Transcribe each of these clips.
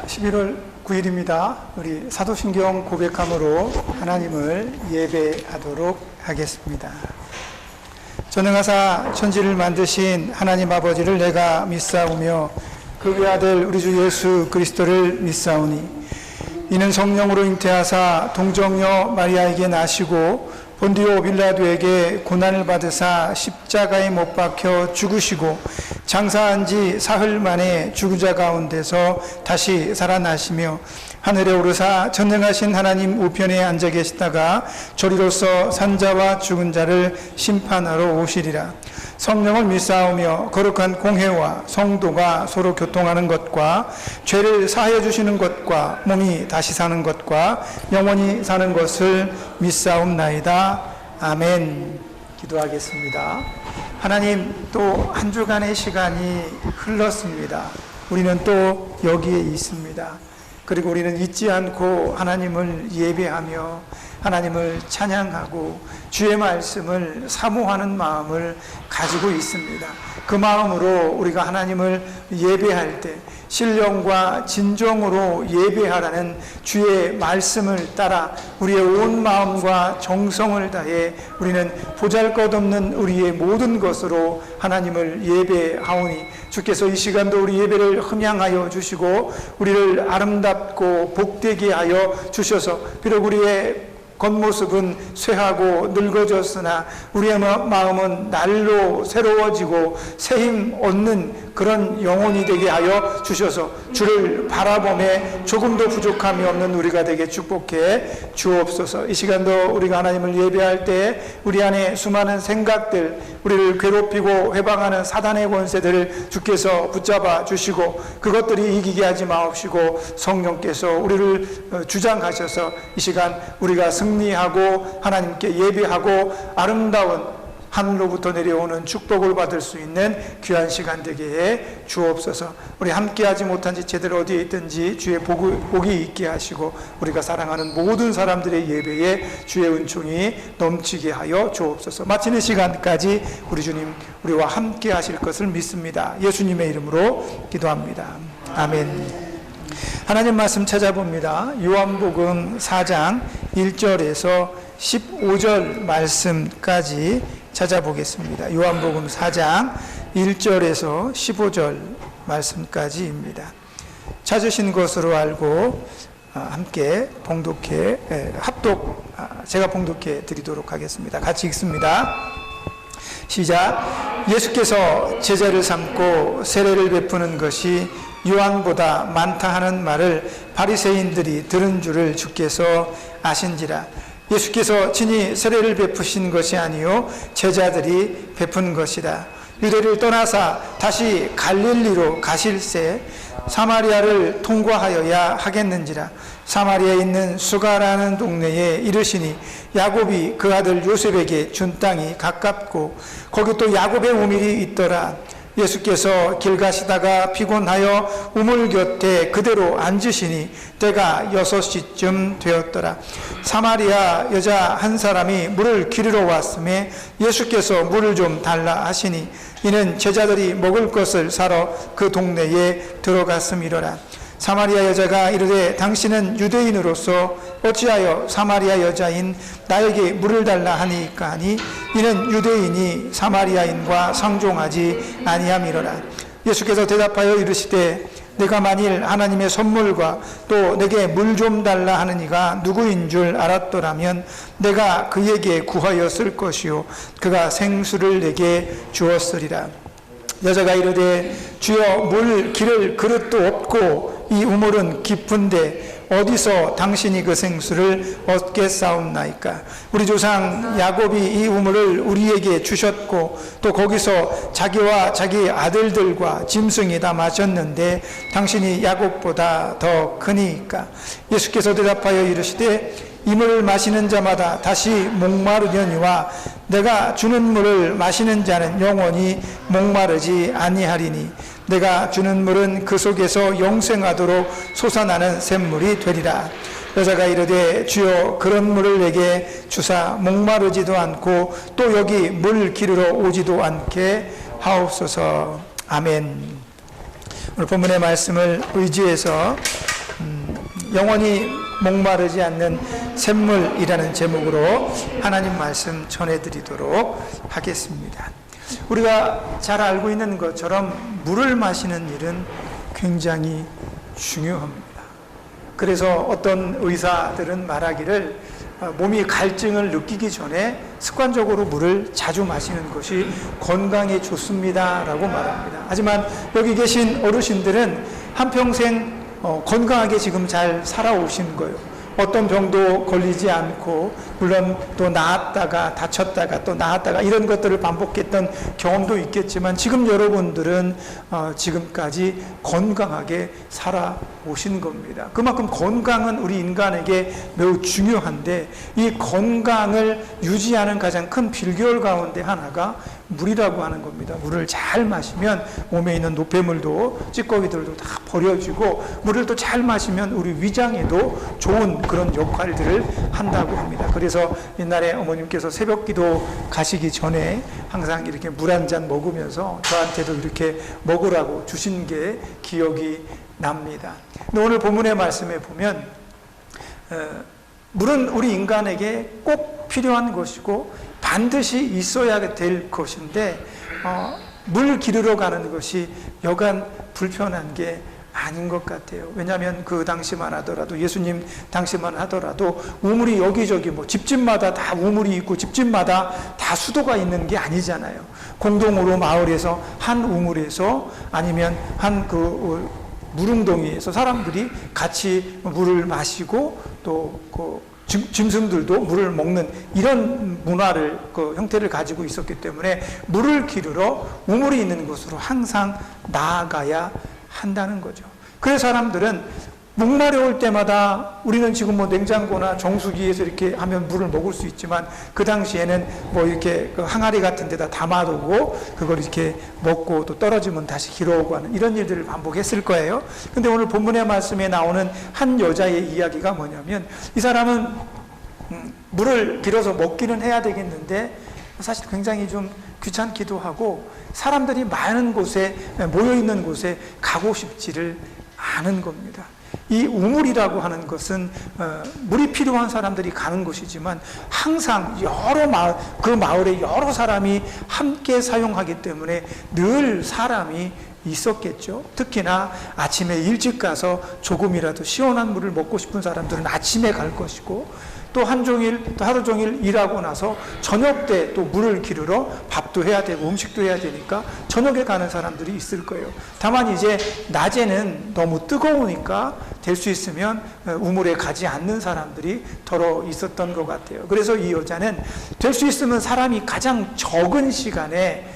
11월 9일입니다. 우리 사도신경 고백함으로 하나님을 예배하도록 하겠습니다. 전능하사 천지를 만드신 하나님 아버지를 내가 믿사오며 그 외아들 우리 주 예수 그리스도를 믿사오니 이는 성령으로 잉태하사 동정녀 마리아에게 나시고 본디오 빌라도에게 고난을 받으사 십자가에 못 박혀 죽으시고 장사한 지 사흘 만에 죽은 자 가운데서 다시 살아나시며 하늘에 오르사 전능하신 하나님 우편에 앉아 계시다가 저리로서 산자와 죽은 자를 심판하러 오시리라. 성령을 믿사오며 거룩한 공회와 성도가 서로 교통하는 것과 죄를 사하여 주시는 것과 몸이 다시 사는 것과 영원히 사는 것을 믿사옵나이다. 아멘. 기도하겠습니다. 하나님, 또 한 주간의 시간이 흘렀습니다. 우리는 또 여기에 있습니다. 그리고 우리는 잊지 않고 하나님을 예배하며 하나님을 찬양하고 주의 말씀을 사모하는 마음을 가지고 있습니다. 그 마음으로 우리가 하나님을 예배할 때 신령과 진정으로 예배하라는 주의 말씀을 따라 우리의 온 마음과 정성을 다해 우리는 보잘것없는 우리의 모든 것으로 하나님을 예배하오니 주께서 이 시간도 우리 예배를 흠양하여 주시고 우리를 아름답고 복되게 하여 주셔서 비록 우리의 겉모습은 쇠하고 늙어졌으나 우리의 마음은 날로 새로워지고 새힘 얻는 그런 영혼이 되게 하여 주셔서 주를 바라보며 조금도 부족함이 없는 우리가 되게 축복해 주옵소서. 이 시간도 우리가 하나님을 예배할 때 우리 안에 수많은 생각들, 우리를 괴롭히고 회방하는 사단의 권세들을 주께서 붙잡아 주시고 그것들이 이기게 하지 마옵시고 성령께서 우리를 주장하셔서 이 시간 우리가 승리하고 하나님께 예배하고 아름다운 하늘로부터 내려오는 축복을 받을 수 있는 귀한 시간 되게 해 주옵소서. 우리 함께하지 못한 지 제대로 어디에 있든지 주의 복이 있게 하시고 우리가 사랑하는 모든 사람들의 예배에 주의 은총이 넘치게 하여 주옵소서. 마치는 시간까지 우리 주님 우리와 함께 하실 것을 믿습니다. 예수님의 이름으로 기도합니다. 아멘. 하나님 말씀 찾아봅니다. 요한복음 4장 1절에서 15절 말씀까지 찾아보겠습니다. 요한복음 4장 1절에서 15절 말씀까지입니다. 찾으신 것으로 알고 함께 봉독해 제가 봉독해 드리도록 하겠습니다. 같이 읽습니다. 시작. 예수께서 제자를 삼고 세례를 베푸는 것이 요한보다 많다 하는 말을 바리새인들이 들은 줄을 주께서 아신지라. 예수께서 친히 세례를 베푸신 것이 아니요 제자들이 베푼 것이라. 유대를 떠나사 다시 갈릴리로 가실새 사마리아를 통과하여야 하겠는지라. 사마리아에 있는 수가라는 동네에 이르시니 야곱이 그 아들 요셉에게 준 땅이 가깝고 거기 또 야곱의 우밀이 있더라. 예수께서 길 가시다가 피곤하여 우물 곁에 그대로 앉으시니 때가 6시쯤 되었더라. 사마리아 여자 한 사람이 물을 기르러 왔음에 예수께서 물을 좀 달라 하시니 이는 제자들이 먹을 것을 사러 그 동네에 들어갔음이로라. 사마리아 여자가 이르되 당신은 유대인으로서 어찌하여 사마리아 여자인 나에게 물을 달라 하니까 하니 이는 유대인이 사마리아인과 상종하지 아니함이로라. 예수께서 대답하여 이르시되 내가 만일 하나님의 선물과 또 내게 물 좀 달라 하는 이가 누구인 줄 알았더라면 내가 그에게 구하였을 것이요 그가 생수를 내게 주었으리라. 여자가 이르되 주여 물 기를 그릇도 없고 이 우물은 깊은데 어디서 당신이 그 생수를 얻겠사옵나이까. 우리 조상 야곱이 이 우물을 우리에게 주셨고 또 거기서 자기와 자기 아들들과 짐승이 다 마셨는데 당신이 야곱보다 더 크니까. 예수께서 대답하여 이르시되 이 물을 마시는 자마다 다시 목마르려니와 내가 주는 물을 마시는 자는 영원히 목마르지 아니하리니 내가 주는 물은 그 속에서 영생하도록 솟아나는 샘물이 되리라. 여자가 이르되 주여 그런 물을 내게 주사 목마르지도 않고 또 여기 물 기르러 오지도 않게 하옵소서. 아멘. 오늘 본문의 말씀을 의지해서 영원히 목마르지 않는 샘물이라는 제목으로 하나님 말씀 전해드리도록 하겠습니다. 우리가 잘 알고 있는 것처럼 물을 마시는 일은 굉장히 중요합니다. 그래서 어떤 의사들은 말하기를 몸이 갈증을 느끼기 전에 습관적으로 물을 자주 마시는 것이 건강에 좋습니다라고 말합니다. 하지만 여기 계신 어르신들은 한평생 건강하게 지금 잘 살아오신 거예요. 어떤 병도 걸리지 않고, 물론 또 나았다가 다쳤다가 또 나았다가 이런 것들을 반복했던 경험도 있겠지만, 지금 여러분들은 지금까지 건강하게 살아오신 겁니다. 그만큼 건강은 우리 인간에게 매우 중요한데, 이 건강을 유지하는 가장 큰 비결 가운데 하나가 물이라고 하는 겁니다. 물을 잘 마시면 몸에 있는 노폐물도 찌꺼기들도 다 버려지고, 물을 또 잘 마시면 우리 위장에도 좋은 그런 역할들을 한다고 합니다. 그래서 옛날에 어머님께서 새벽기도 가시기 전에 항상 이렇게 물 한 잔 먹으면서 저한테도 이렇게 먹으라고 주신 게 기억이 납니다. 근데 오늘 본문의 말씀에 보면 물은 우리 인간에게 꼭 필요한 것이고 반드시 있어야 될 것인데, 물 기르러 가는 것이 여간 불편한 게 아닌 것 같아요. 왜냐하면 그 당시만 하더라도, 예수님 당시만 하더라도 우물이 여기저기 집집마다 다 우물이 있고 집집마다 다 수도가 있는 게 아니잖아요. 공동으로 마을에서 한 우물에서 아니면 한 그 물웅덩이에서 사람들이 같이 물을 마시고 또 짐승들도 물을 먹는 이런 문화를, 그 형태를 가지고 있었기 때문에 물을 기르러 우물이 있는 곳으로 항상 나아가야 한다는 거죠. 그래서 사람들은 목마려울 때마다, 우리는 지금 냉장고나 정수기에서 이렇게 하면 물을 먹을 수 있지만, 그 당시에는 이렇게 그 항아리 같은 데다 담아두고 그걸 이렇게 먹고 또 떨어지면 다시 길어오고 하는 이런 일들을 반복했을 거예요. 근데 오늘 본문의 말씀에 나오는 한 여자의 이야기가 뭐냐면, 이 사람은 물을 길어서 먹기는 해야 되겠는데 사실 굉장히 좀 귀찮기도 하고 사람들이 많은 곳에, 모여있는 곳에 가고 싶지를 않은 겁니다. 이 우물이라고 하는 것은 물이 필요한 사람들이 가는 곳이지만, 항상 그 마을에 여러 사람이 함께 사용하기 때문에 늘 사람이 있었겠죠. 특히나 아침에 일찍 가서 조금이라도 시원한 물을 먹고 싶은 사람들은 아침에 갈 것이고, 또 하루 종일 일하고 나서 저녁 때 또 물을 기르러 밥도 해야 되고 음식도 해야 되니까 저녁에 가는 사람들이 있을 거예요. 다만 이제 낮에는 너무 뜨거우니까 될 수 있으면 우물에 가지 않는 사람들이 더러 있었던 것 같아요. 그래서 이 여자는 될 수 있으면 사람이 가장 적은 시간대에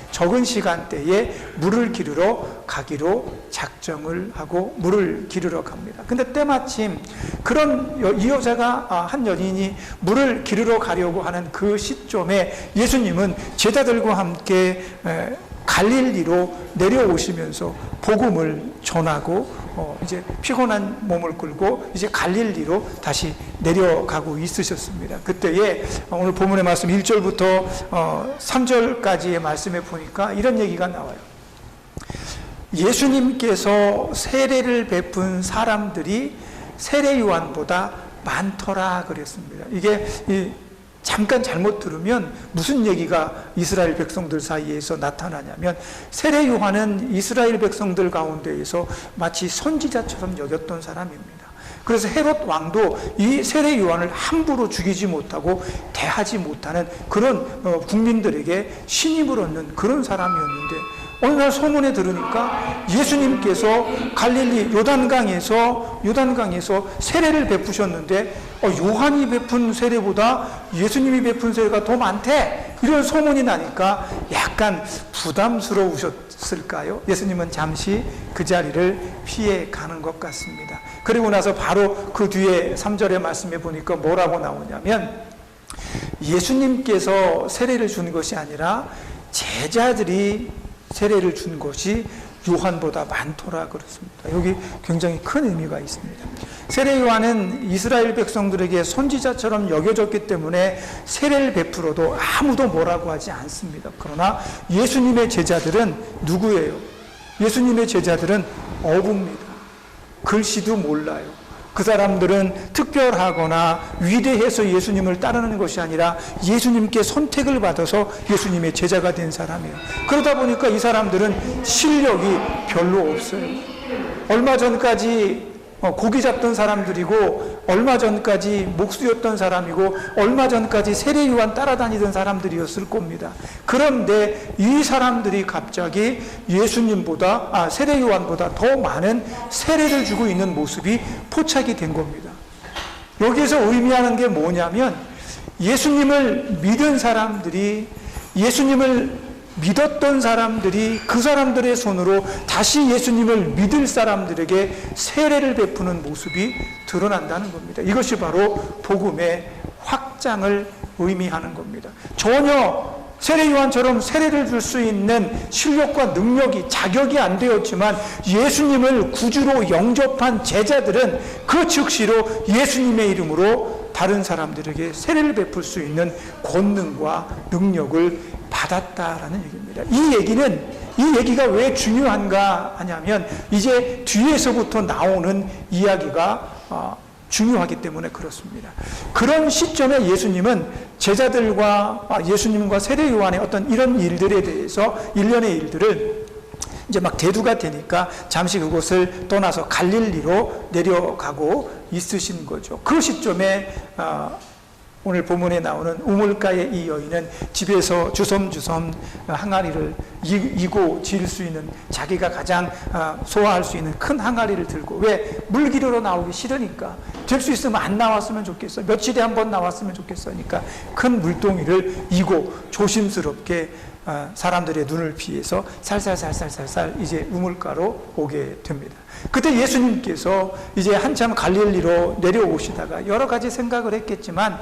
물을 기르러 가기로 작정을 하고 물을 기르러 갑니다. 근데 때마침 이 여자가, 한 여인이 물을 기르러 가려고 하는 그 시점에 예수님은 제자들과 함께 갈릴리로 내려오시면서 복음을 전하고, 이제 피곤한 몸을 끌고 이제 갈릴리로 다시 내려가고 있으셨습니다. 그때에 오늘 본문의 말씀 1절부터 3절까지의 말씀에 보니까 이런 얘기가 나와요. 예수님께서 세례를 베푼 사람들이 세례 요한보다 많더라 그랬습니다. 이게 잠깐 잘못 들으면 무슨 얘기가 이스라엘 백성들 사이에서 나타나냐면, 세례 요한은 이스라엘 백성들 가운데에서 마치 선지자처럼 여겼던 사람입니다. 그래서 헤롯 왕도 이 세례 요한을 함부로 죽이지 못하고 대하지 못하는 그런 국민들에게 신임을 얻는 그런 사람이었는데, 어느 날 소문에 들으니까 예수님께서 갈릴리 요단강에서 세례를 베푸셨는데, 요한이 베푼 세례보다 예수님이 베푼 세례가 더 많대, 이런 소문이 나니까 약간 부담스러우셨을까요? 예수님은 잠시 그 자리를 피해 가는 것 같습니다. 그리고 나서 바로 그 뒤에 3절의 말씀에 보니까 뭐라고 나오냐면, 예수님께서 세례를 준 것이 아니라 제자들이 세례를 준 것이 요한보다 많더라 그렇습니다. 여기 굉장히 큰 의미가 있습니다. 세례 요한은 이스라엘 백성들에게 선지자처럼 여겨졌기 때문에 세례를 베풀어도 아무도 뭐라고 하지 않습니다. 그러나 예수님의 제자들은 누구예요? 예수님의 제자들은 어부입니다. 글씨도 몰라요. 그 사람들은 특별하거나 위대해서 예수님을 따르는 것이 아니라 예수님께 선택을 받아서 예수님의 제자가 된 사람이에요. 그러다 보니까 이 사람들은 실력이 별로 없어요. 얼마 전까지 고기 잡던 사람들이고, 얼마 전까지 목수였던 사람이고, 얼마 전까지 세례요한 따라다니던 사람들이었을 겁니다. 그런데 이 사람들이 갑자기 예수님보다, 세례요한보다 더 많은 세례를 주고 있는 모습이 포착이 된 겁니다. 여기에서 의미하는 게 뭐냐면, 예수님을 믿은 사람들이, 예수님을 믿었던 사람들이 그 사람들의 손으로 다시 예수님을 믿을 사람들에게 세례를 베푸는 모습이 드러난다는 겁니다. 이것이 바로 복음의 확장을 의미하는 겁니다. 전혀 세례 요한처럼 세례를 줄 수 있는 실력과 능력이, 자격이 안 되었지만 예수님을 구주로 영접한 제자들은 그 즉시로 예수님의 이름으로 다른 사람들에게 세례를 베풀 수 있는 권능과 능력을 받았다라는 얘기입니다. 이 얘기가 왜 중요한가 하냐면, 이제 뒤에서부터 나오는 이야기가 중요하기 때문에 그렇습니다. 그런 시점에 예수님은 제자들과 예수님과 세례 요한의 어떤 이런 일들에 대해서, 일련의 일들을 이제 막 대두가 되니까 잠시 그곳을 떠나서 갈릴리로 내려가고 있으신 거죠. 그 시점에 오늘 본문에 나오는 우물가의 이 여인은 집에서 주섬주섬 항아리를 이고 질 수 있는, 자기가 가장 소화할 수 있는 큰 항아리를 들고, 왜? 물기르러 나오기 싫으니까. 될 수 있으면 안 나왔으면 좋겠어, 며칠에 한 번 나왔으면 좋겠으니까 큰 물동이를 이고 조심스럽게 사람들의 눈을 피해서 살살살살살살 이제 우물가로 오게 됩니다. 그때 예수님께서 이제 한참 갈릴리로 내려오시다가 여러 가지 생각을 했겠지만,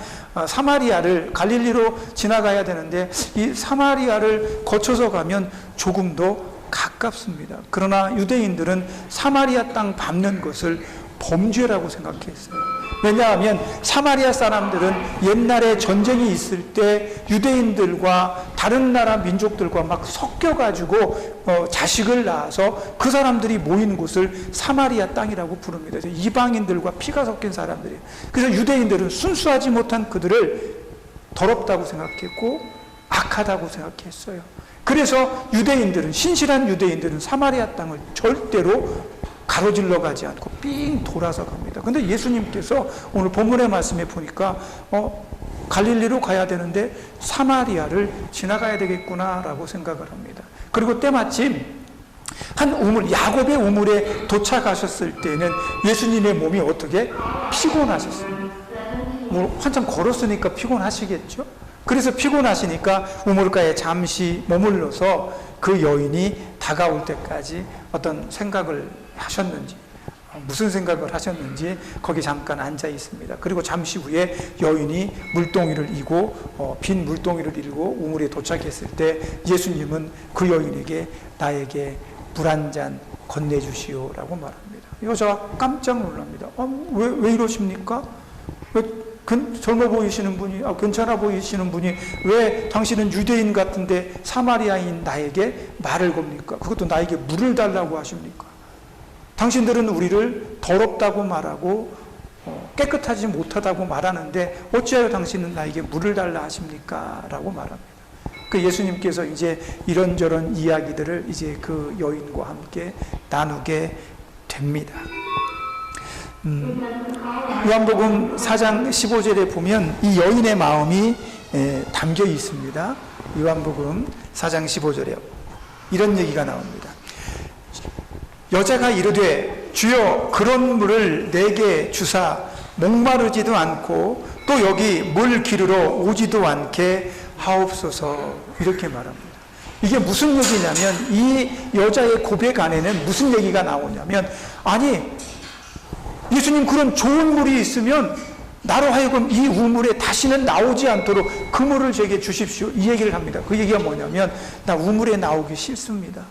갈릴리로 지나가야 되는데 이 사마리아를 거쳐서 가면 조금 더 가깝습니다. 그러나 유대인들은 사마리아 땅 밟는 것을 범죄라고 생각했어요. 왜냐하면 사마리아 사람들은 옛날에 전쟁이 있을 때 유대인들과 다른 나라 민족들과 막 섞여가지고 자식을 낳아서 그 사람들이 모인 곳을 사마리아 땅이라고 부릅니다. 이방인들과 피가 섞인 사람들이에요. 그래서 유대인들은 순수하지 못한 그들을 더럽다고 생각했고 악하다고 생각했어요. 그래서 신실한 유대인들은 사마리아 땅을 절대로 가로질러 가지 않고 삥 돌아서 갑니다. 근데 예수님께서 오늘 본문의 말씀에 보니까 갈릴리로 가야 되는데 사마리아를 지나가야 되겠구나라고 생각을 합니다. 그리고 때마침 한 우물, 야곱의 우물에 도착하셨을 때는 예수님의 몸이 어떻게? 피곤하셨습니다. 한참 걸었으니까 피곤하시겠죠? 그래서 피곤하시니까 우물가에 잠시 머물러서 그 여인이 다가올 때까지 어떤 생각을 하셨는지, 무슨 생각을 하셨는지 거기 잠깐 앉아 있습니다. 그리고 잠시 후에 여인이 물동이를 이고 빈 물동이를 이고 우물에 도착했을 때 예수님은 그 여인에게 나에게 물 한 잔 건네주시오라고 말합니다. 여자가 깜짝 놀랍니다. 왜 이러십니까? 젊어 보이시는 분이, 괜찮아 보이시는 분이 왜 당신은 유대인 같은데 사마리아인 나에게 말을 겁니까? 그것도 나에게 물을 달라고 하십니까? 당신들은 우리를 더럽다고 말하고 깨끗하지 못하다고 말하는데 어찌하여 당신은 나에게 물을 달라 하십니까? 라고 말합니다. 그 예수님께서 이제 이런저런 이야기들을 이제 그 여인과 함께 나누게 됩니다. 요한복음 4장 15절에 보면 이 여인의 마음이 담겨 있습니다. 요한복음 4장 15절에 이런 얘기가 나옵니다. 여자가 이르되 주여 그런 물을 내게 주사 목마르지도 않고 또 여기 물 기르러 오지도 않게 하옵소서, 이렇게 말합니다. 이게 무슨 얘기냐면, 이 여자의 고백 안에는 무슨 얘기가 나오냐면, 아니 예수님 그런 좋은 물이 있으면 나로 하여금 이 우물에 다시는 나오지 않도록 그 물을 제게 주십시오, 이 얘기를 합니다. 그 얘기가 뭐냐면, 나 우물에 나오기 싫습니다.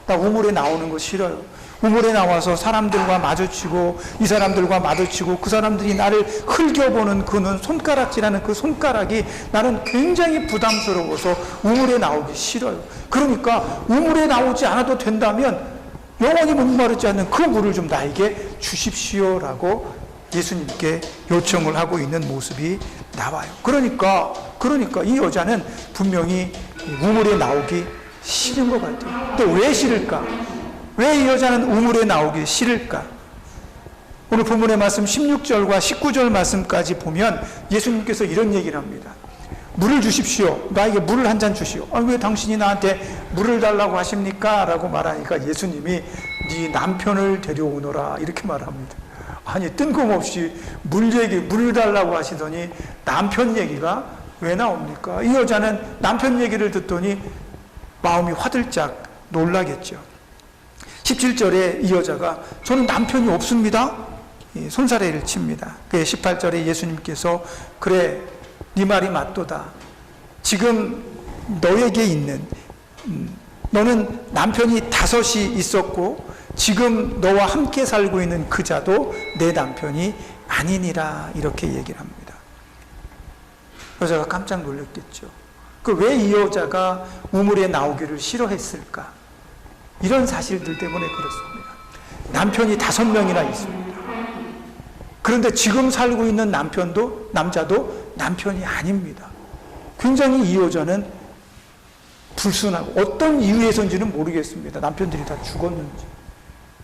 나 우물에 나오는 거 싫어요. 우물에 나와서 사람들과 마주치고 이 사람들과 마주치고 그 사람들이 나를 흘겨보는 그 손가락질하는 그 손가락이 나는 굉장히 부담스러워서 우물에 나오기 싫어요. 그러니까 우물에 나오지 않아도 된다면 영원히 목마르지 않는 그 물을 좀 나에게 주십시오라고 예수님께 요청을 하고 있는 모습이 나와요. 그러니까 이 여자는 분명히 우물에 나오기 싫은 것 같아요. 또 왜 싫을까? 왜 이 여자는 우물에 나오기 싫을까? 오늘 본문의 말씀 16절과 19절 말씀까지 보면 예수님께서 이런 얘기를 합니다. 물을 주십시오. 나에게 물을 한 잔 주시오. 왜 당신이 나한테 물을 달라고 하십니까? 라고 말하니까 예수님이 네 남편을 데려오너라 이렇게 말합니다. 아니 뜬금없이 물을 달라고 하시더니 남편 얘기가 왜 나옵니까? 이 여자는 남편 얘기를 듣더니 마음이 화들짝 놀라겠죠. 17절에 이 여자가 저는 남편이 없습니다. 손사래를 칩니다. 그에 18절에 예수님께서 그래 네 말이 맞도다. 지금 너에게 있는 너는 남편이 5이 있었고 지금 너와 함께 살고 있는 그 자도 내 남편이 아니니라 이렇게 얘기를 합니다. 여자가 깜짝 놀랐겠죠. 왜 이 여자가 우물에 나오기를 싫어했을까? 이런 사실들 때문에 그렇습니다. 남편이 5명이나 있습니다. 그런데 지금 살고 있는 남자도 남편이 아닙니다. 굉장히 이 여자는 불순하고 어떤 이유에서인지는 모르겠습니다. 남편들이 다 죽었는지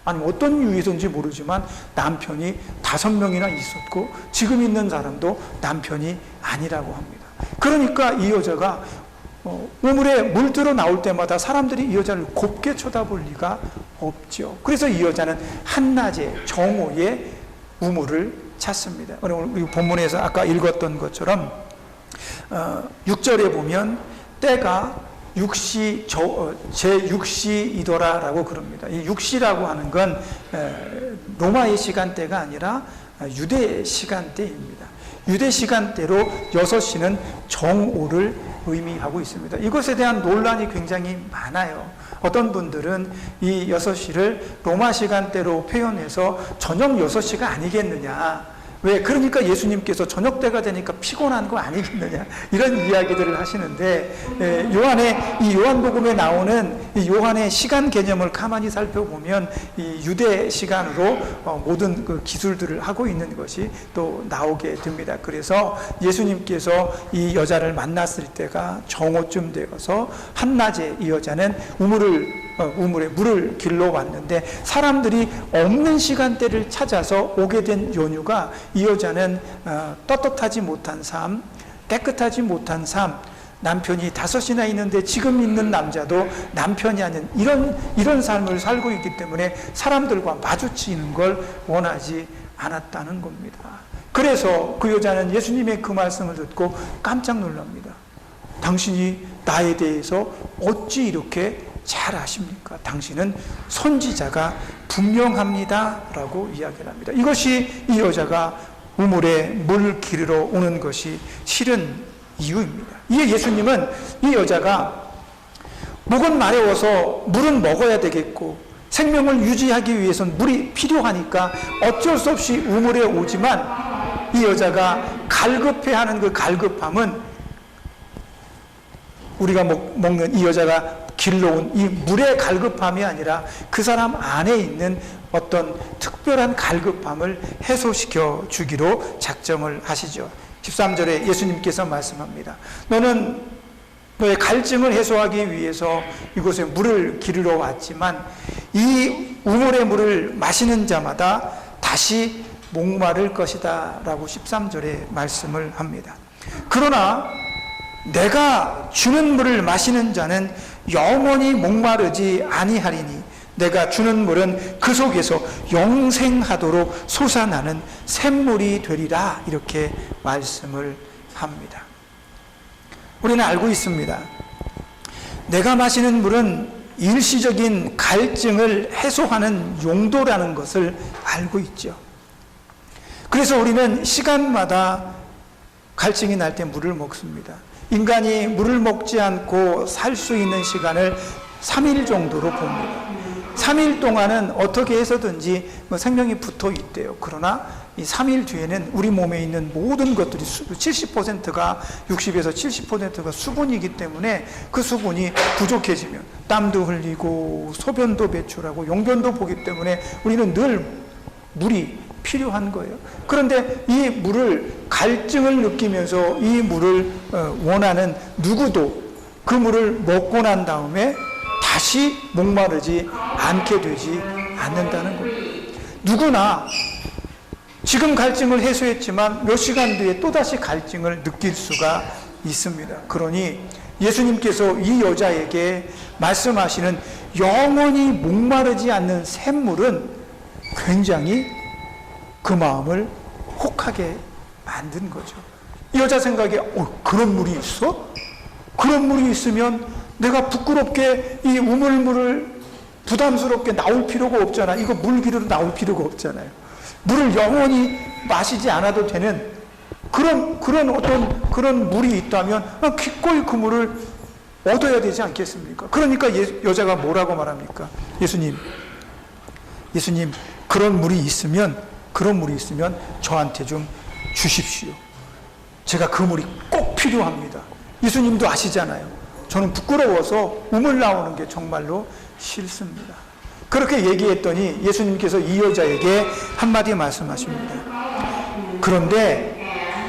아니면 어떤 이유에서인지 모르지만 남편이 5명이나 있었고 지금 있는 사람도 남편이 아니라고 합니다. 그러니까 이 여자가 우물에 물 들어 나올 때마다 사람들이 이 여자를 곱게 쳐다볼 리가 없죠. 그래서 이 여자는 한낮에 정오에 우물을 찾습니다. 오늘 본문에서 아까 읽었던 것처럼 6절에 보면 때가 제6시이더라라고 그럽니다. 이 6시라고 하는 건 로마의 시간대가 아니라 유대 시간대입니다. 유대 시간대로 6시는 정오를 의미하고 있습니다. 이것에 대한 논란이 굉장히 많아요. 어떤 분들은 이 6시를 로마 시간대로 표현해서 저녁 6시가 아니겠느냐. 왜? 그러니까 예수님께서 저녁 때가 되니까 피곤한 거 아니겠느냐. 이런 이야기들을 하시는데, 이 요한복음에 나오는 이 요한의 시간 개념을 가만히 살펴보면 이 유대 시간으로 모든 그 기술들을 하고 있는 것이 또 나오게 됩니다. 그래서 예수님께서 이 여자를 만났을 때가 정오쯤 되어서 한낮에 이 여자는 우물에 물을 길러 왔는데 사람들이 없는 시간대를 찾아서 오게 된 연유가 이 여자는 떳떳하지 못한 삶, 깨끗하지 못한 삶, 남편이 5이나 있는데 지금 있는 남자도 남편이 아닌 이런 삶을 살고 있기 때문에 사람들과 마주치는 걸 원하지 않았다는 겁니다. 그래서 그 여자는 예수님의 그 말씀을 듣고 깜짝 놀랍니다. 당신이 나에 대해서 어찌 이렇게 잘 아십니까? 당신은 선지자가 분명합니다 라고 이야기를 합니다. 이것이 이 여자가 우물에 물 기르러 오는 것이 싫은 이유입니다. 이에 예수님은 이 여자가 목은 마려워서 물은 먹어야 되겠고 생명을 유지하기 위해서는 물이 필요하니까 어쩔 수 없이 우물에 오지만 이 여자가 갈급해하는 그 갈급함은 우리가 먹는 이 여자가 길러온 이 물의 갈급함이 아니라 그 사람 안에 있는 어떤 특별한 갈급함을 해소시켜 주기로 작정을 하시죠. 13절에 예수님께서 말씀합니다. 너는 너의 갈증을 해소하기 위해서 이곳에 물을 기르러 왔지만 이 우물의 물을 마시는 자마다 다시 목마를 것이다 라고 13절에 말씀을 합니다. 그러나 내가 주는 물을 마시는 자는 영원히 목마르지 아니하리니 내가 주는 물은 그 속에서 영생하도록 솟아나는 샘물이 되리라 이렇게 말씀을 합니다. 우리는 알고 있습니다. 내가 마시는 물은 일시적인 갈증을 해소하는 용도라는 것을 알고 있죠. 그래서 우리는 시간마다 갈증이 날 때 물을 먹습니다. 인간이 물을 먹지 않고 살 수 있는 시간을 3일 정도로 봅니다. 3일 동안은 어떻게 해서든지 생명이 붙어 있대요. 그러나 이 3일 뒤에는 우리 몸에 있는 모든 것들이 70%가 60에서 70%가 수분이기 때문에 그 수분이 부족해지면 땀도 흘리고 소변도 배출하고 용변도 보기 때문에 우리는 늘 물이 필요한 거예요. 그런데 이 물을, 갈증을 느끼면서 이 물을 원하는 누구도 그 물을 먹고 난 다음에 다시 목마르지 않게 되지 않는다는 거예요. 누구나 지금 갈증을 해소했지만 몇 시간 뒤에 또다시 갈증을 느낄 수가 있습니다. 그러니 예수님께서 이 여자에게 말씀하시는 영원히 목마르지 않는 샘물은 굉장히 그 마음을 혹하게 만든 거죠. 이 여자 생각에 그런 물이 있어? 그런 물이 있으면 내가 부끄럽게 이 우물물을 부담스럽게 나올 필요가 없잖아. 이거 물기로 나올 필요가 없잖아요. 물을 영원히 마시지 않아도 되는 그런 물이 있다면 기꺼이 그 물을 얻어야 되지 않겠습니까? 그러니까 여자가 뭐라고 말합니까? 예수님, 그런 물이 있으면 저한테 좀 주십시오. 제가 그 물이 꼭 필요합니다. 예수님도 아시잖아요. 저는 부끄러워서 우물 나오는 게 정말로 싫습니다. 그렇게 얘기했더니 예수님께서 이 여자에게 한마디 말씀하십니다. 그런데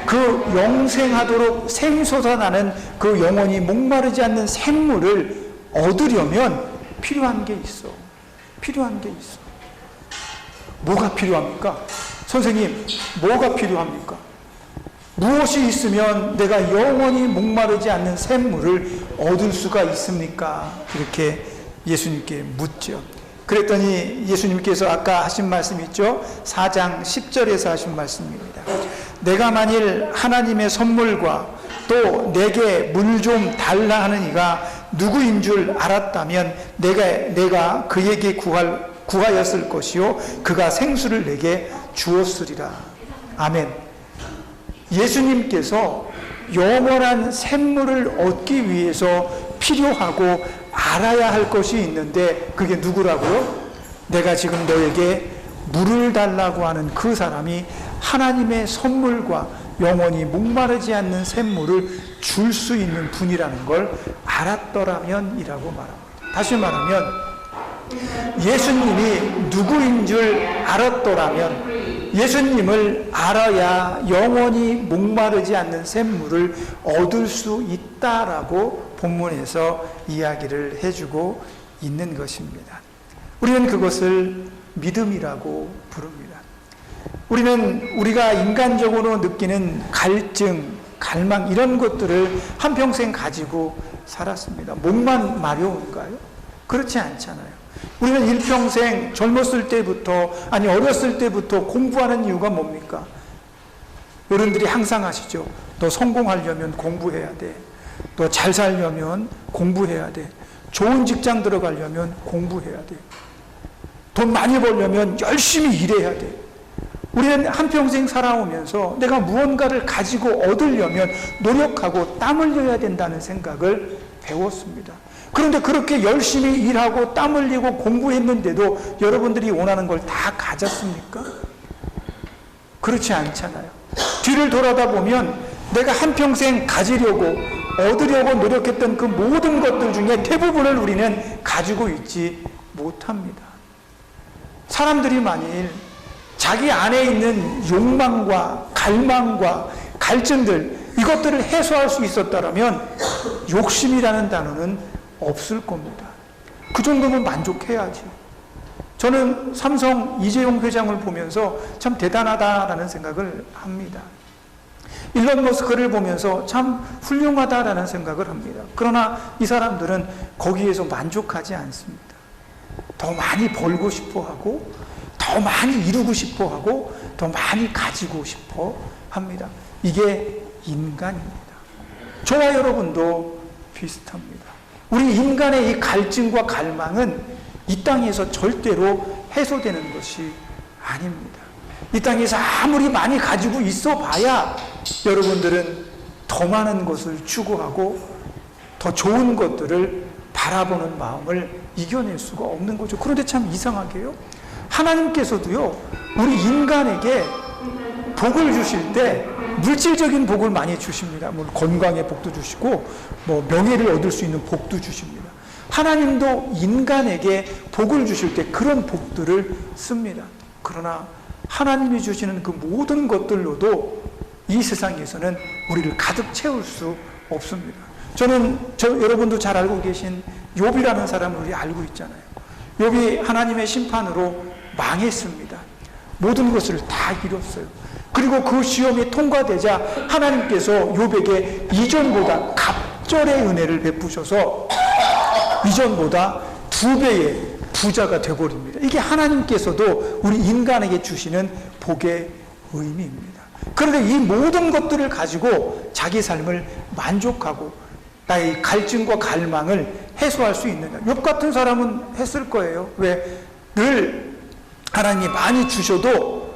그 영생하도록 샘솟아나는 그 영원히 목마르지 않는 샘물을 얻으려면 필요한 게 있어. 뭐가 필요합니까? 선생님, 뭐가 필요합니까? 무엇이 있으면 내가 영원히 목마르지 않는 샘물을 얻을 수가 있습니까? 이렇게 예수님께 묻죠. 그랬더니 예수님께서 아까 하신 말씀 있죠? 4장 10절에서 하신 말씀입니다. 내가 만일 하나님의 선물과 또 내게 물 좀 달라 하는 이가 누구인 줄 알았다면 내가 그에게 구하였을 것이요 그가 생수를 내게 주었으리라. 아멘. 예수님께서 영원한 샘물을 얻기 위해서 필요하고 알아야 할 것이 있는데 그게 누구라고요? 내가 지금 너에게 물을 달라고 하는 그 사람이 하나님의 선물과 영원히 목마르지 않는 샘물을 줄 수 있는 분이라는 걸 알았더라면이라고 말합니다. 다시 말하면 예수님이 누구인 줄 알았더라면, 예수님을 알아야 영원히 목마르지 않는 샘물을 얻을 수 있다라고 본문에서 이야기를 해주고 있는 것입니다. 우리는 그것을 믿음이라고 부릅니다. 우리가 인간적으로 느끼는 갈증, 갈망 이런 것들을 한평생 가지고 살았습니다. 목만 마려운가요? 그렇지 않잖아요. 우리는 일평생 젊었을 때부터 어렸을 때부터 공부하는 이유가 뭡니까? 어른들이 항상 하시죠. 너 성공하려면 공부해야 돼. 너 잘 살려면 공부해야 돼. 좋은 직장 들어가려면 공부해야 돼. 돈 많이 벌려면 열심히 일해야 돼. 우리는 한평생 살아오면서 내가 무언가를 가지고 얻으려면 노력하고 땀 흘려야 된다는 생각을 배웠습니다. 그런데 그렇게 열심히 일하고 땀 흘리고 공부했는데도 여러분들이 원하는 걸 다 가졌습니까? 그렇지 않잖아요. 뒤를 돌아다 보면 내가 한평생 가지려고 얻으려고 노력했던 그 모든 것들 중에 대부분을 우리는 가지고 있지 못합니다. 사람들이 만일 자기 안에 있는 욕망과 갈망과 갈증들 이것들을 해소할 수 있었다면 욕심이라는 단어는 없을 겁니다. 그 정도면 만족해야지. 저는 삼성 이재용 회장을 보면서 참 대단하다라는 생각을 합니다. 일론 머스크를 보면서 참 훌륭하다라는 생각을 합니다. 그러나 이 사람들은 거기에서 만족하지 않습니다. 더 많이 벌고 싶어 하고, 더 많이 이루고 싶어 하고, 더 많이 가지고 싶어 합니다. 이게 인간입니다. 저와 여러분도 비슷합니다. 우리 인간의 이 갈증과 갈망은 이 땅에서 절대로 해소되는 것이 아닙니다. 이 땅에서 아무리 많이 가지고 있어 봐야 여러분들은 더 많은 것을 추구하고 더 좋은 것들을 바라보는 마음을 이겨낼 수가 없는 거죠. 그런데 참 이상하게요. 하나님께서도요, 우리 인간에게 복을 주실 때 물질적인 복을 많이 주십니다. 뭐 건강의 복도 주시고, 뭐 명예를 얻을 수 있는 복도 주십니다. 하나님도 인간에게 복을 주실 때 그런 복들을 씁니다. 그러나 하나님이 주시는 그 모든 것들로도 이 세상에서는 우리를 가득 채울 수 없습니다. 여러분도 잘 알고 계신 욥이라는 사람을 우리 알고 있잖아요. 욥이 하나님의 심판으로 망했습니다. 모든 것을 다 잃었어요. 그리고 그 시험이 통과되자 하나님께서 욥에게 이전보다 갑절의 은혜를 베푸셔서 이전보다 2배의 부자가 되어버립니다. 이게 하나님께서도 우리 인간에게 주시는 복의 의미입니다. 그런데 이 모든 것들을 가지고 자기 삶을 만족하고 나의 갈증과 갈망을 해소할 수 있느냐? 욥 같은 사람은 했을 거예요. 왜? 늘 하나님이 많이 주셔도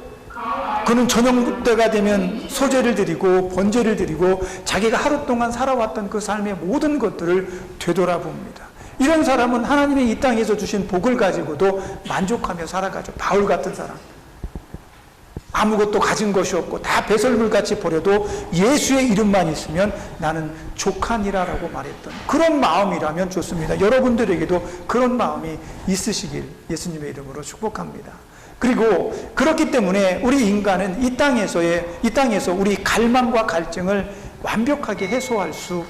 그는 저녁 때가 되면 소제를 드리고 번제를 드리고 자기가 하루 동안 살아왔던 그 삶의 모든 것들을 되돌아봅니다. 이런 사람은 하나님의 이 땅에서 주신 복을 가지고도 만족하며 살아가죠. 바울 같은 사람. 아무것도 가진 것이 없고 다 배설물같이 버려도 예수의 이름만 있으면 나는 족하니라라고 말했던 그런 마음이라면 좋습니다. 여러분들에게도 그런 마음이 있으시길 예수님의 이름으로 축복합니다. 그리고 그렇기 때문에 우리 인간은 이 땅에서 우리 갈망과 갈증을 완벽하게 해소할 수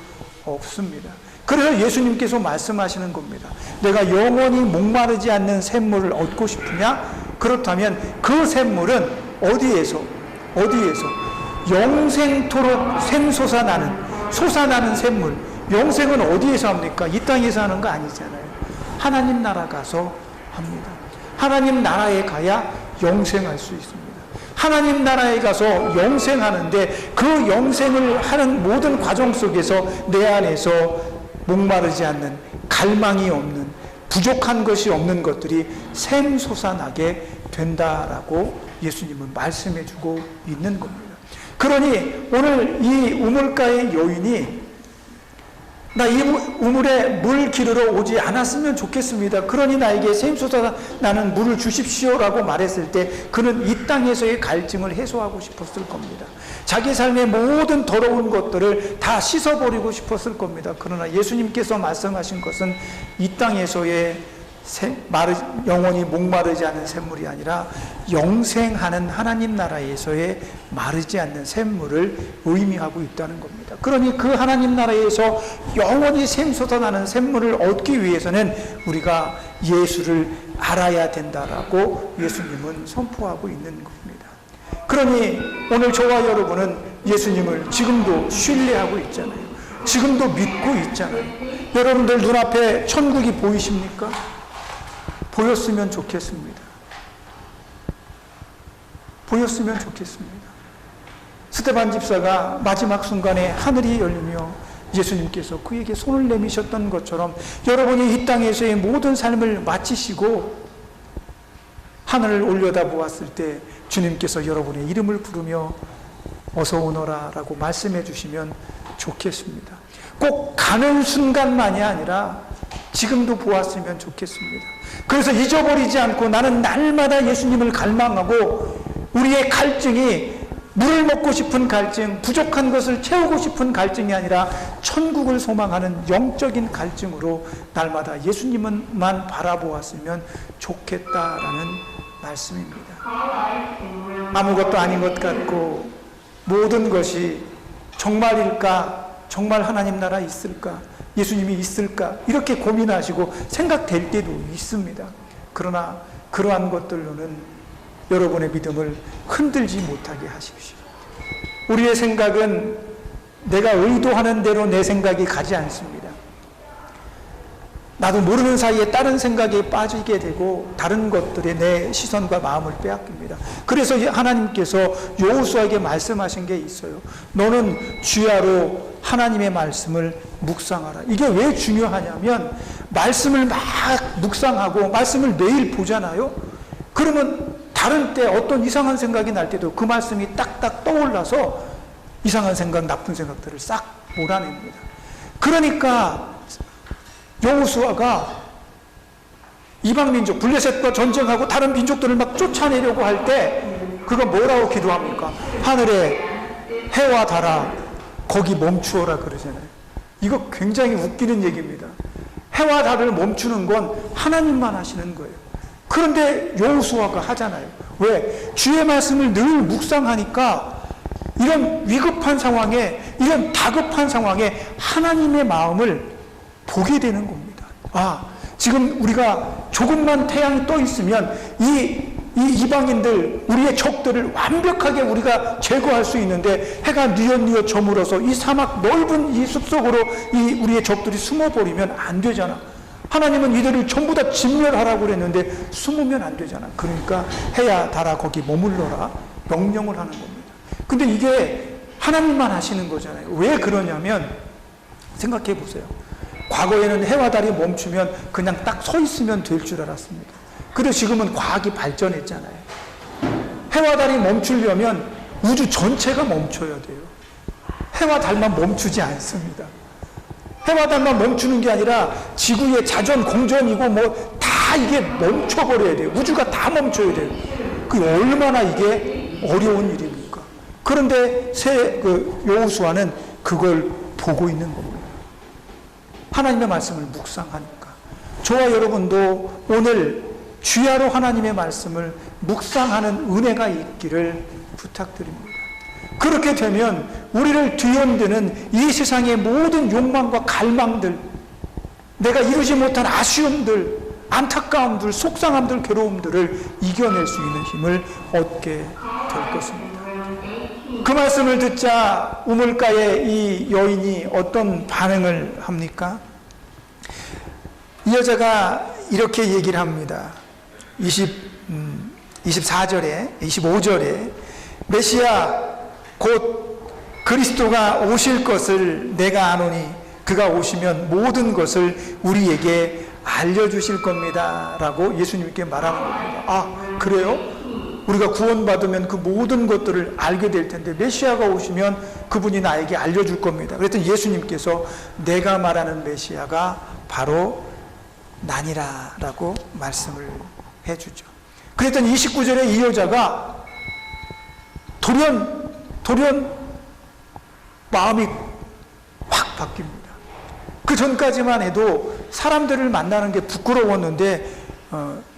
없습니다. 그래서 예수님께서 말씀하시는 겁니다. 내가 영원히 목마르지 않는 샘물을 얻고 싶으냐? 그렇다면 그 샘물은 어디에서 영생토록 솟아나는 샘물. 영생은 어디에서 합니까? 이 땅에서 하는 거 아니잖아요. 하나님 나라 가서 합니다. 하나님 나라에 가야 영생할 수 있습니다. 하나님 나라에 가서 영생하는데 그 영생을 하는 모든 과정 속에서 내 안에서 목마르지 않는, 갈망이 없는, 부족한 것이 없는 것들이 샘솟아나게 된다라고 예수님은 말씀해 주고 있는 겁니다. 그러니 오늘 이 우물가의 여인이 나 이 우물에 물 기르러 오지 않았으면 좋겠습니다. 그러니 나에게 샘솟아나는 물을 주십시오라고 말했을 때 그는 이 땅에서의 갈증을 해소하고 싶었을 겁니다. 자기 삶의 모든 더러운 것들을 다 씻어버리고 싶었을 겁니다. 그러나 예수님께서 말씀하신 것은 이 땅에서의 영원히 목마르지 않은 샘물이 아니라 영생하는 하나님 나라에서의 마르지 않는 샘물을 의미하고 있다는 겁니다. 그러니 그 하나님 나라에서 영원히 샘솟아나는 샘물을 얻기 위해서는 우리가 예수를 알아야 된다라고 예수님은 선포하고 있는 겁니다. 그러니 오늘 저와 여러분은 예수님을 지금도 신뢰하고 있잖아요. 지금도 믿고 있잖아요. 여러분들 눈앞에 천국이 보이십니까? 보였으면 좋겠습니다. 보였으면 좋겠습니다. 스데반 집사가 마지막 순간에 하늘이 열리며 예수님께서 그에게 손을 내미셨던 것처럼 여러분이 이 땅에서의 모든 삶을 마치시고 하늘을 올려다 보았을 때 주님께서 여러분의 이름을 부르며 어서 오너라 라고 말씀해 주시면 좋겠습니다. 꼭 가는 순간만이 아니라 지금도 보았으면 좋겠습니다. 그래서 잊어버리지 않고 나는 날마다 예수님을 갈망하고 우리의 갈증이 물을 먹고 싶은 갈증, 부족한 것을 채우고 싶은 갈증이 아니라 천국을 소망하는 영적인 갈증으로 날마다 예수님만 바라보았으면 좋겠다라는 말씀입니다. 아무것도 아닌 것 같고 모든 것이 정말일까? 정말 하나님 나라 있을까? 예수님이 있을까? 이렇게 고민하시고 생각될 때도 있습니다. 그러나 그러한 것들로는 여러분의 믿음을 흔들지 못하게 하십시오. 우리의 생각은 내가 의도하는 대로 내 생각이 가지 않습니다. 나도 모르는 사이에 다른 생각에 빠지게 되고 다른 것들에 내 시선과 마음을 빼앗깁니다. 그래서 하나님께서 여호수아에게 말씀하신 게 있어요. 너는 주야로 하나님의 말씀을 묵상하라. 이게 왜 중요하냐면 말씀을 막 묵상하고 말씀을 매일 보잖아요. 그러면 다른 때 어떤 이상한 생각이 날 때도 그 말씀이 딱딱 떠올라서 이상한 생각, 나쁜 생각들을 싹 몰아냅니다. 그러니까 여호수아가 이방민족 블레셋과 전쟁하고 다른 민족들을 막 쫓아내려고 할 때 그거 뭐라고 기도합니까? 하늘에 해와 달아 거기 멈추어라 그러잖아요. 이거 굉장히 웃기는 얘기입니다. 해와 달을 멈추는 건 하나님만 하시는 거예요. 그런데 여호수아가 하잖아요. 왜? 주의 말씀을 늘 묵상하니까 이런 위급한 상황에, 이런 다급한 상황에 하나님의 마음을 보게 되는 겁니다. 아, 지금 우리가 조금만 태양이 떠 있으면 이 이방인들, 우리의 적들을 완벽하게 우리가 제거할 수 있는데, 해가 뉘엿뉘엿 저물어서 이 사막 넓은 이 숲속으로 이 우리의 적들이 숨어버리면 안 되잖아. 하나님은 이들을 전부 다 진멸하라고 그랬는데 숨으면 안 되잖아. 그러니까 해야 달아 거기 머물러라 명령을 하는 겁니다. 근데 이게 하나님만 하시는 거잖아요. 왜 그러냐면, 생각해 보세요. 과거에는 해와 달이 멈추면 그냥 딱 서 있으면 될 줄 알았습니다. 근데 지금은 과학이 발전했잖아요. 해와 달이 멈추려면 우주 전체가 멈춰야 돼요. 해와 달만 멈추지 않습니다. 해와 달만 멈추는 게 아니라 지구의 자전, 공전이고 뭐 다 이게 멈춰버려야 돼요. 우주가 다 멈춰야 돼요. 그게 얼마나 이게 어려운 일입니까? 그런데 여호수아는 그걸 보고 있는 겁니다. 하나님의 말씀을 묵상하니까. 저와 여러분도 오늘 주야로 하나님의 말씀을 묵상하는 은혜가 있기를 부탁드립니다. 그렇게 되면 우리를 뒤흔드는 이 세상의 모든 욕망과 갈망들, 내가 이루지 못한 아쉬움들, 안타까움들, 속상함들, 괴로움들을 이겨낼 수 있는 힘을 얻게 될 것입니다. 그 말씀을 듣자 우물가의 이 여인이 어떤 반응을 합니까? 이 여자가 이렇게 얘기를 합니다. 24절에, 25절에 메시아 곧 그리스도가 오실 것을 내가 아노니 그가 오시면 모든 것을 우리에게 알려주실 겁니다 라고 예수님께 말하는 겁니다. 아, 그래요? 우리가 구원받으면 그 모든 것들을 알게 될 텐데 메시아가 오시면 그분이 나에게 알려줄 겁니다. 그랬더니 예수님께서 내가 말하는 메시아가 바로 나니라 라고 말씀을 해주죠. 그랬더니 29절에 이 여자가 돌연 마음이 확 바뀝니다. 그 전까지만 해도 사람들을 만나는 게 부끄러웠는데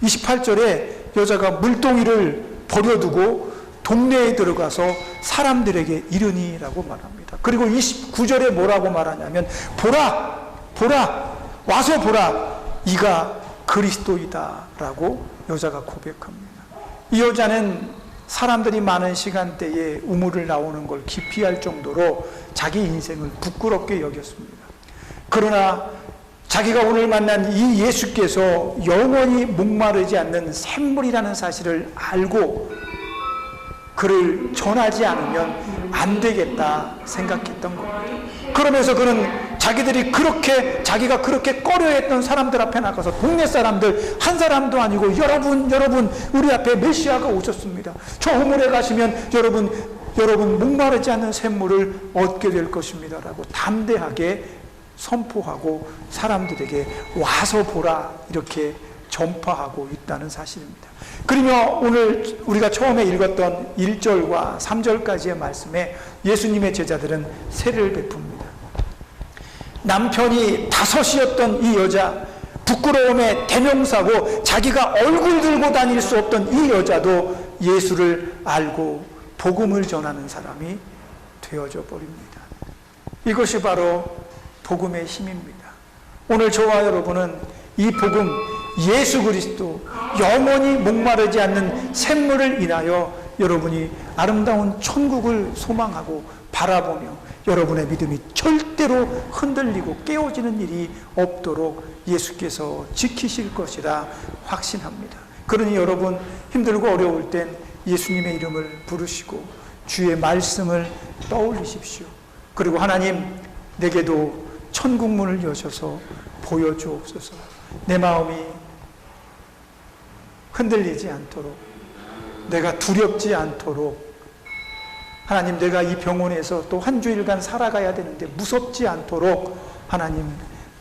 28절에 여자가 물동이를 버려두고 동네에 들어가서 사람들에게 이르니라고 말합니다. 그리고 29절에 뭐라고 말하냐면 보라 와서 보라 이가 그리스도이다 라고 여자가 고백합니다. 이 여자는 사람들이 많은 시간대에 우물을 나오는 걸 기피할 정도로 자기 인생을 부끄럽게 여겼습니다. 그러나 자기가 오늘 만난 이 예수께서 영원히 목마르지 않는 샘물이라는 사실을 알고 그를 전하지 않으면 안 되겠다 생각했던 겁니다. 그러면서 그는 자기가 그렇게 꺼려했던 사람들 앞에 나가서 동네 사람들 한 사람도 아니고 여러분 우리 앞에 메시아가 오셨습니다. 저 우물에 가시면 여러분 목마르지 않는 샘물을 얻게 될 것입니다 라고 담대하게 선포하고 사람들에게 와서 보라 이렇게 전파하고 있다는 사실입니다. 그러며 오늘 우리가 처음에 읽었던 1절과 3절까지의 말씀에 예수님의 제자들은 세례를 베풉니다. 남편이 5이었던 이 여자, 부끄러움의 대명사고 자기가 얼굴 들고 다닐 수 없던 이 여자도 예수를 알고 복음을 전하는 사람이 되어져 버립니다. 이것이 바로 복음의 힘입니다. 오늘 저와 여러분은 이 복음, 예수 그리스도, 영원히 목마르지 않는 샘물을 인하여 여러분이 아름다운 천국을 소망하고 바라보며 여러분의 믿음이 절대로 흔들리고 깨어지는 일이 없도록 예수께서 지키실 것이라 확신합니다. 그러니 여러분 힘들고 어려울 땐 예수님의 이름을 부르시고 주의 말씀을 떠올리십시오. 그리고 하나님, 내게도 천국문을 여셔서 보여주옵소서. 내 마음이 흔들리지 않도록, 내가 두렵지 않도록, 하나님, 내가 이 병원에서 또 한 주일간 살아가야 되는데 무섭지 않도록 하나님,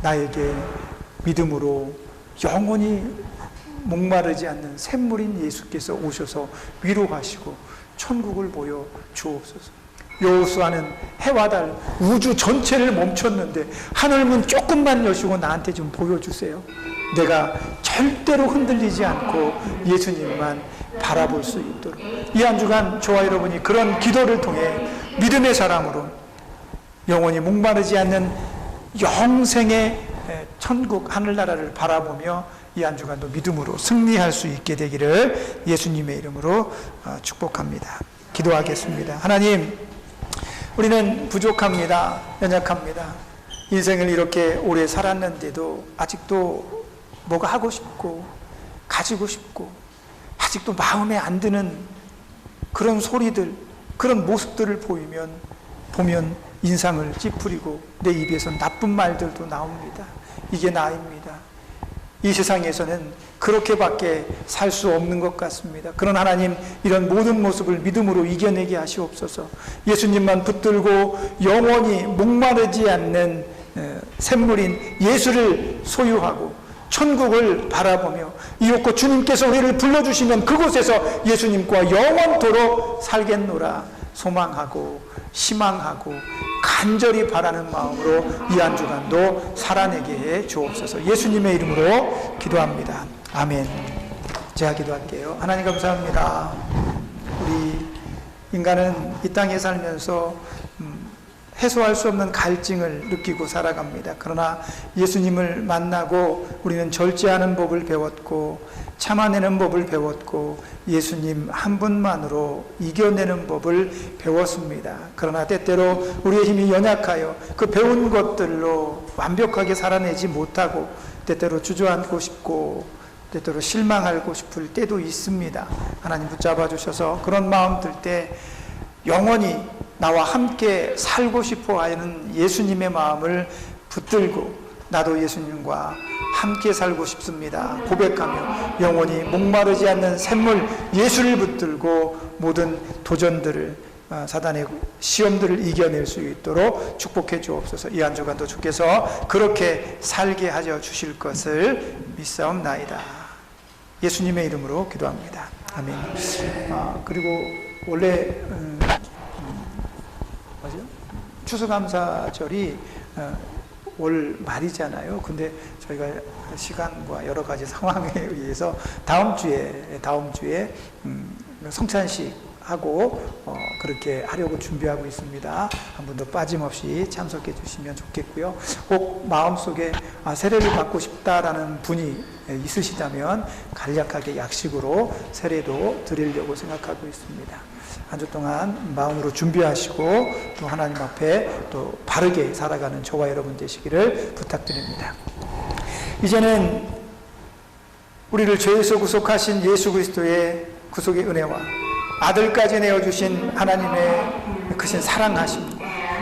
나에게 믿음으로 영원히 목마르지 않는 샘물인 예수께서 오셔서 위로하시고 천국을 보여 주옵소서. 여호수아는 해와 달, 우주 전체를 멈췄는데 하늘문 조금만 여시고 나한테 좀 보여주세요. 내가 절대로 흔들리지 않고 예수님만 바라볼 수 있도록 이 한 주간 저와 여러분이 그런 기도를 통해 믿음의 사람으로 영원히 목마르지 않는 영생의 천국 하늘나라를 바라보며 이 한 주간도 믿음으로 승리할 수 있게 되기를 예수님의 이름으로 축복합니다. 기도하겠습니다. 하나님, 우리는 부족합니다. 연약합니다. 인생을 이렇게 오래 살았는데도 아직도 뭐가 하고 싶고 가지고 싶고 아직도 마음에 안 드는 그런 소리들, 그런 모습들을 보면 인상을 찌푸리고 내 입에서 나쁜 말들도 나옵니다. 이게 나입니다. 이 세상에서는 그렇게밖에 살 수 없는 것 같습니다. 그런 하나님, 이런 모든 모습을 믿음으로 이겨내게 하시옵소서. 예수님만 붙들고 영원히 목마르지 않는 샘물인 예수를 소유하고 천국을 바라보며 이윽고 주님께서 우리를 불러주시면 그곳에서 예수님과 영원토록 살겠노라 소망하고 희망하고 간절히 바라는 마음으로 이 한 주간도 살아내게 해 주옵소서. 예수님의 이름으로 기도합니다. 아멘. 제가 기도할게요. 하나님 감사합니다. 우리 인간은 이 땅에 살면서 해소할 수 없는 갈증을 느끼고 살아갑니다. 그러나 예수님을 만나고 우리는 절제하는 법을 배웠고 참아내는 법을 배웠고 예수님 한 분만으로 이겨내는 법을 배웠습니다. 그러나 때때로 우리의 힘이 연약하여 그 배운 것들로 완벽하게 살아내지 못하고 때때로 주저앉고 싶고 때때로 실망하고 싶을 때도 있습니다. 하나님 붙잡아 주셔서 그런 마음 들 때 영원히 나와 함께 살고 싶어 하는 예수님의 마음을 붙들고 나도 예수님과 함께 살고 싶습니다 고백하며 영원히 목마르지 않는 샘물 예수를 붙들고 모든 도전들을 사단의 시험들을 이겨낼 수 있도록 축복해 주옵소서. 이 한 주간도 주께서 그렇게 살게 하여 주실 것을 믿사옵나이다. 예수님의 이름으로 기도합니다. 아멘. 그리고 원래 추수감사절이 올 말이잖아요. 근데 저희가 시간과 여러 가지 상황에 의해서 다음 주에 성찬식 하고 그렇게 하려고 준비하고 있습니다. 한 분도 빠짐없이 참석해 주시면 좋겠고요. 꼭 마음속에 세례를 받고 싶다라는 분이 있으시다면 간략하게 약식으로 세례도 드리려고 생각하고 있습니다. 한 주 동안 마음으로 준비하시고 또 하나님 앞에 또 바르게 살아가는 저와 여러분 되시기를 부탁드립니다. 이제는 우리를 죄에서 구속하신 예수 그리스도의 구속의 은혜와 아들까지 내어주신 하나님의 크신 사랑하심,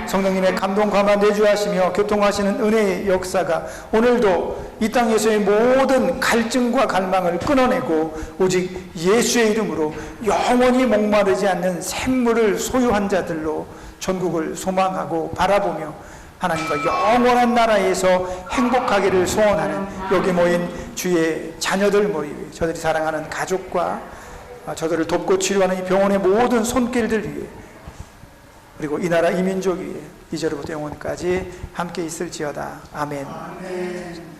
성령님의 감동 감화 내주하시며 교통하시는 은혜의 역사가 오늘도 이 땅에서의 모든 갈증과 갈망을 끊어내고 오직 예수의 이름으로 영원히 목마르지 않는 샘물을 소유한 자들로 전국을 소망하고 바라보며 하나님과 영원한 나라에서 행복하기를 소원하는 여기 모인 주의 자녀들 모임, 저들이 사랑하는 가족과 저들을 돕고 치료하는 이 병원의 모든 손길들 위해 그리고 이 나라 이 민족 위에 이제로부터 영원까지 함께 있을지어다. 아멘.